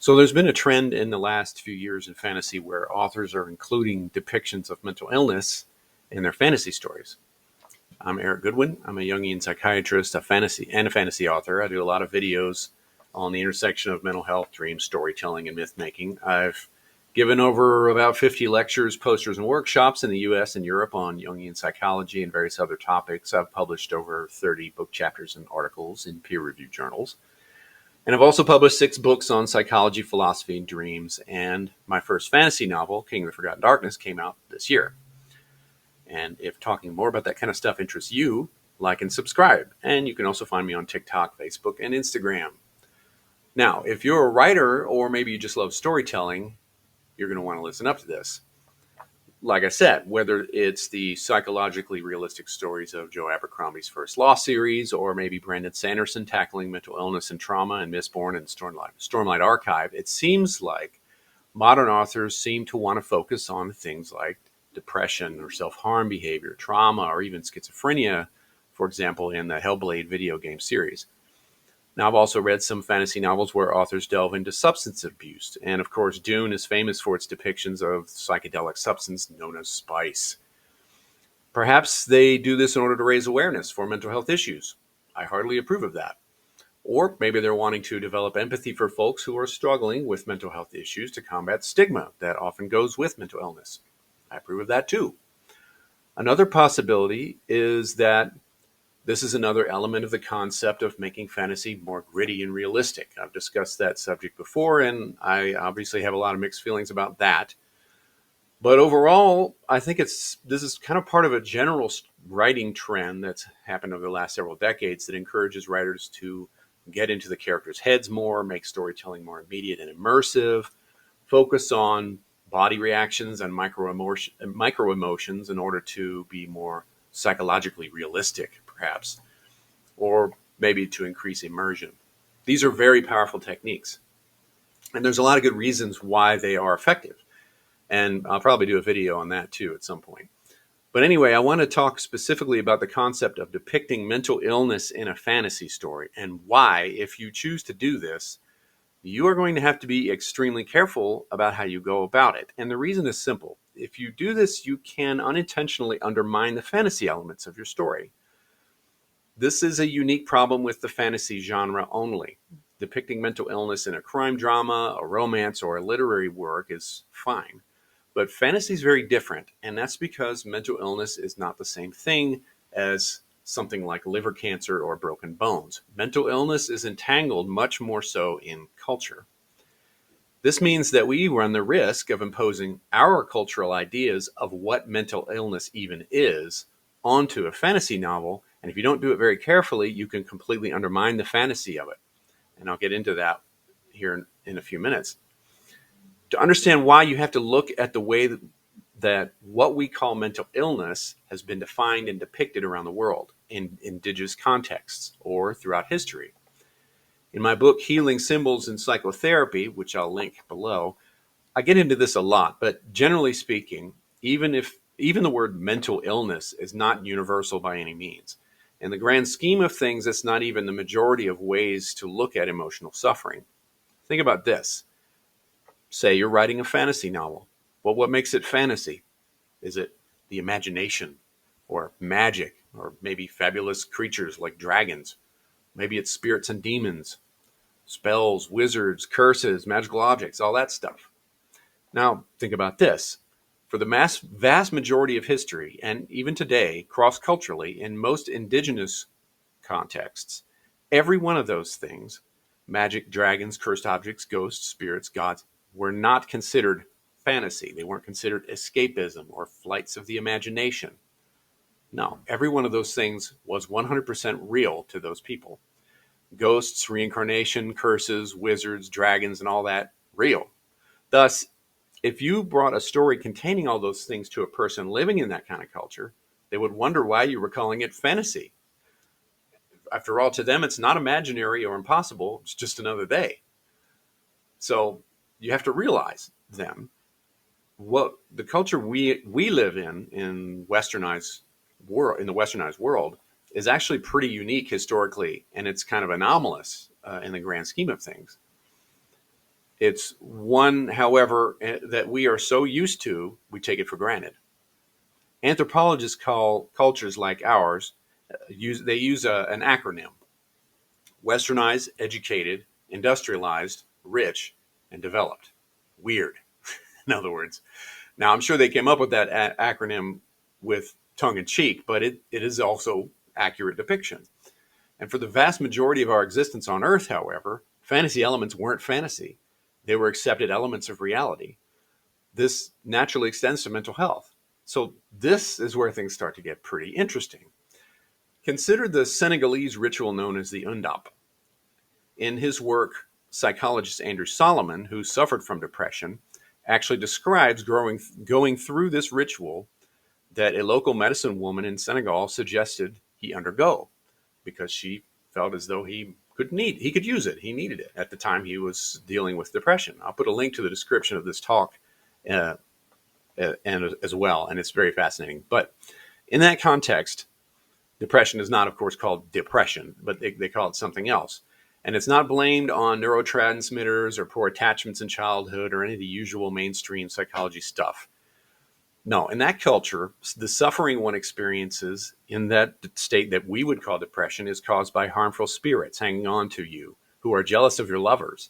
So there's been a trend in the last few years in fantasy where authors are including depictions of mental illness in their fantasy stories. I'm Erik Goodwyn. I'm a Jungian psychiatrist, a fantasy author. I do a lot of videos on the intersection of mental health, dream storytelling, and myth making. I've given over about 50 lectures, posters, and workshops in the US and Europe on Jungian psychology and various other topics. I've published over 30 book chapters and articles in peer-reviewed journals. And I've also published 6 books on psychology, philosophy, and dreams. And my first fantasy novel, King of the Forgotten Darkness, came out this year. And if talking more about that kind of stuff interests you, like and subscribe. And you can also find me on TikTok, Facebook, and Instagram. Now, if you're a writer or maybe you just love storytelling, you're going to want to listen up to this. Like I said, whether it's the psychologically realistic stories of Joe Abercrombie's First Law series, or maybe Brandon Sanderson tackling mental illness and trauma in Mistborn and Stormlight Archive, it seems like modern authors seem to want to focus on things like depression or self-harm behavior, trauma, or even schizophrenia, for example, in the Hellblade video game series. Now, I've also read some fantasy novels where authors delve into substance abuse. And of course, Dune is famous for its depictions of psychedelic substance known as spice. Perhaps they do this in order to raise awareness for mental health issues. I hardly approve of that. Or maybe they're wanting to develop empathy for folks who are struggling with mental health issues to combat stigma that often goes with mental illness. I approve of that too. Another possibility is that this is another element of the concept of making fantasy more gritty and realistic. I've discussed that subject before, and I obviously have a lot of mixed feelings about that. But overall, I think this is kind of part of a general writing trend that's happened over the last several decades that encourages writers to get into the characters' heads more, make storytelling more immediate and immersive, focus on body reactions and micro emotions in order to be more psychologically realistic, perhaps, or maybe to increase immersion. These are very powerful techniques. And there's a lot of good reasons why they are effective. And I'll probably do a video on that too at some point. But anyway, I want to talk specifically about the concept of depicting mental illness in a fantasy story and why, if you choose to do this, you are going to have to be extremely careful about how you go about it. And the reason is simple. If you do this, you can unintentionally undermine the fantasy elements of your story. This is a unique problem with the fantasy genre only. Depicting mental illness in a crime drama, a romance, or a literary work is fine. But fantasy is very different, and that's because mental illness is not the same thing as something like liver cancer or broken bones. Mental illness is entangled much more so in culture. This means that we run the risk of imposing our cultural ideas of what mental illness even is onto a fantasy novel, and if you don't do it very carefully, you can completely undermine the fantasy of it. And I'll get into that here in a few minutes. To understand why, you have to look at the way that what we call mental illness has been defined and depicted around the world in indigenous contexts or throughout history. In my book, Healing Symbols in Psychotherapy, which I'll link below, I get into this a lot, but generally speaking, even the word mental illness is not universal by any means. In the grand scheme of things, it's not even the majority of ways to look at emotional suffering. Think about this. Say you're writing a fantasy novel. Well, what makes it fantasy? Is it the imagination or magic or maybe fabulous creatures like dragons? Maybe it's spirits and demons, spells, wizards, curses, magical objects, all that stuff. Now, think about this. For the vast majority of history, and even today, cross-culturally, in most indigenous contexts, every one of those things, magic, dragons, cursed objects, ghosts, spirits, gods, were not considered fantasy. They weren't considered escapism or flights of the imagination. No, every one of those things was 100% real to those people. Ghosts, reincarnation, curses, wizards, dragons, and all that, real. Thus, if you brought a story containing all those things to a person living in that kind of culture, they would wonder why you were calling it fantasy. After all, to them, it's not imaginary or impossible. It's just another day. So you have to realize then what the culture we live in the westernized world, is actually pretty unique historically, and it's kind of anomalous in the grand scheme of things. It's one, however, that we are so used to, we take it for granted. Anthropologists call cultures like ours, use an acronym: westernized, educated, industrialized, rich, and developed. Weird, in other words. Now, I'm sure they came up with that acronym with tongue in cheek, but it is also accurate depiction. And for the vast majority of our existence on Earth, however, fantasy elements weren't fantasy. They were accepted elements of reality. This naturally extends to mental health. So this is where things start to get pretty interesting. Consider the Senegalese ritual known as the undap. In his work, psychologist Andrew Solomon, who suffered from depression, actually describes going through this ritual that a local medicine woman in Senegal suggested he undergo because she felt as though he could use it. He needed it at the time he was dealing with depression. I'll put a link to the description of this talk and as well, and it's very fascinating. But in that context, depression is not, of course, called depression, but they call it something else. And it's not blamed on neurotransmitters or poor attachments in childhood or any of the usual mainstream psychology stuff. No, in that culture, the suffering one experiences in that state that we would call depression is caused by harmful spirits hanging on to you who are jealous of your lovers.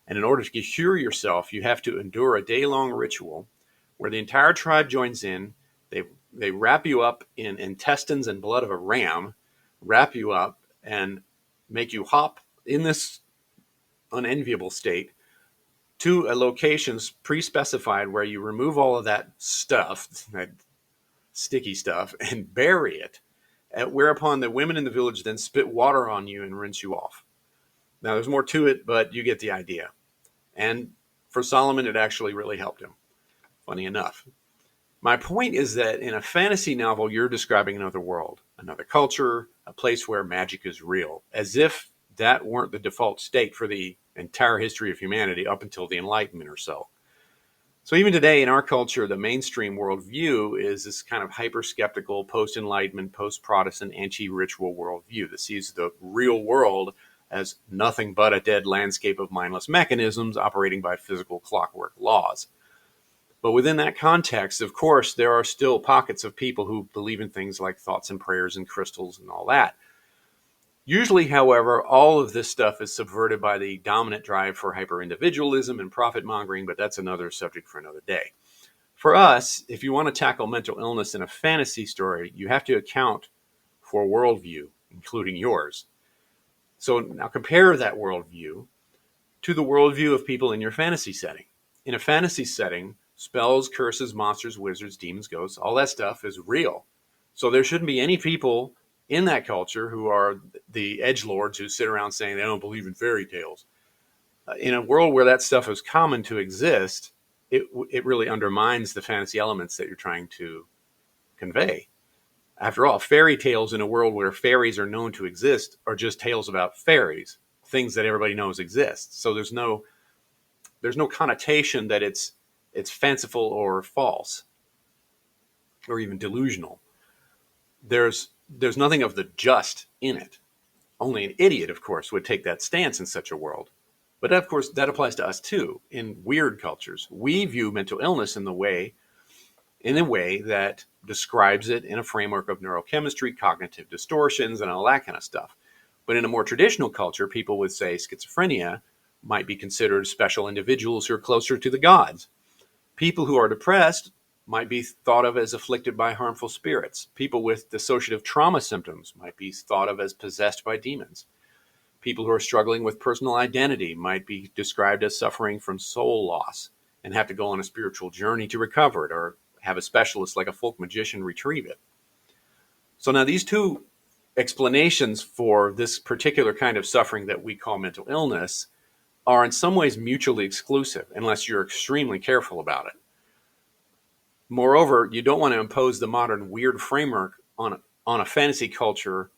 And in order to cure yourself, you have to endure a day-long ritual where the entire tribe joins in. They wrap you up in intestines and blood of a ram, wrap you up, and make you hop in this unenviable state to a location pre-specified where you remove all of that stuff, that sticky stuff, and bury it, whereupon the women in the village then spit water on you and rinse you off. Now, there's more to it, but you get the idea. And for Solomon, it actually really helped him, funny enough. My point is that in a fantasy novel, you're describing another world, another culture, a place where magic is real, as if that weren't the default state for the entire history of humanity up until the Enlightenment or so. So even today in our culture, the mainstream worldview is this kind of hyper-skeptical, post-Enlightenment, post-Protestant, anti-ritual worldview that sees the real world as nothing but a dead landscape of mindless mechanisms operating by physical clockwork laws. But within that context, of course, there are still pockets of people who believe in things like thoughts and prayers and crystals and all that. Usually, however, all of this stuff is subverted by the dominant drive for hyper-individualism and profit-mongering, but that's another subject for another day. For us, if you want to tackle mental illness in a fantasy story, you have to account for worldview, including yours. So now compare that worldview to the worldview of people in your fantasy setting. In a fantasy setting, spells, curses, monsters, wizards, demons, ghosts, all that stuff is real. So there shouldn't be any people in that culture who are the edgelords who sit around saying they don't believe in fairy tales. In a world where that stuff is common to exist, it really undermines the fantasy elements that you're trying to convey. After all, fairy tales in a world where fairies are known to exist are just tales about fairies, things that everybody knows exist. So there's no connotation that it's fanciful or false or even delusional. There's nothing of the just in it. Only an idiot, of course, would take that stance in such a world. But of course, that applies to us too. In weird cultures, we view mental illness in a way that describes it in a framework of neurochemistry, cognitive distortions, and all that kind of stuff. But in a more traditional culture, people would say schizophrenia might be considered special individuals who are closer to the gods. People who are depressed might be thought of as afflicted by harmful spirits. People with dissociative trauma symptoms might be thought of as possessed by demons. People who are struggling with personal identity might be described as suffering from soul loss and have to go on a spiritual journey to recover it, or have a specialist like a folk magician retrieve it. So now these two explanations for this particular kind of suffering that we call mental illness are in some ways mutually exclusive unless you're extremely careful about it. Moreover, you don't want to impose the modern weird framework on a fantasy culture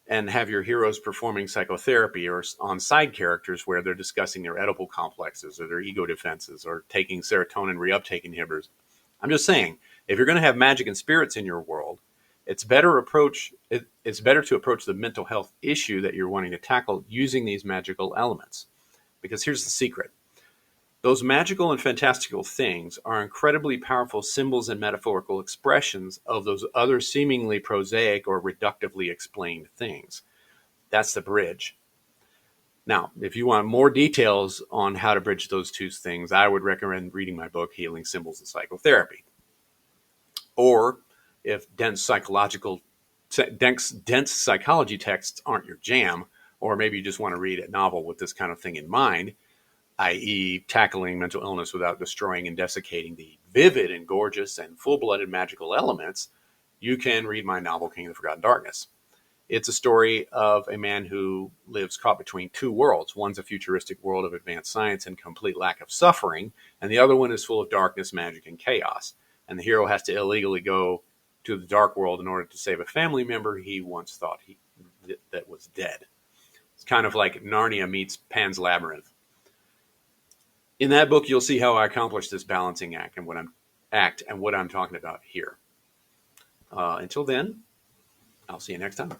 and have your heroes performing psychotherapy or on side characters where they're discussing their Oedipal complexes or their ego defenses or taking serotonin reuptake inhibitors. I'm just saying, if you're going to have magic and spirits in your world, it's better to approach the mental health issue that you're wanting to tackle using these magical elements. Because here's the secret. Those magical and fantastical things are incredibly powerful symbols and metaphorical expressions of those other seemingly prosaic or reductively explained things. That's the bridge. Now, if you want more details on how to bridge those two things, I would recommend reading my book, Healing Symbols and Psychotherapy. Or if dense psychology texts aren't your jam, or maybe you just want to read a novel with this kind of thing in mind, i.e. tackling mental illness without destroying and desiccating the vivid and gorgeous and full-blooded magical elements, you can read my novel, King of the Forgotten Darkness. It's a story of a man who lives caught between two worlds. One's a futuristic world of advanced science and complete lack of suffering, and the other one is full of darkness, magic, and chaos. And the hero has to illegally go to the dark world in order to save a family member he once thought that was dead. It's kind of like Narnia meets Pan's Labyrinth. In that book, you'll see how I accomplish this balancing act and what I'm talking about here. Until then, I'll see you next time.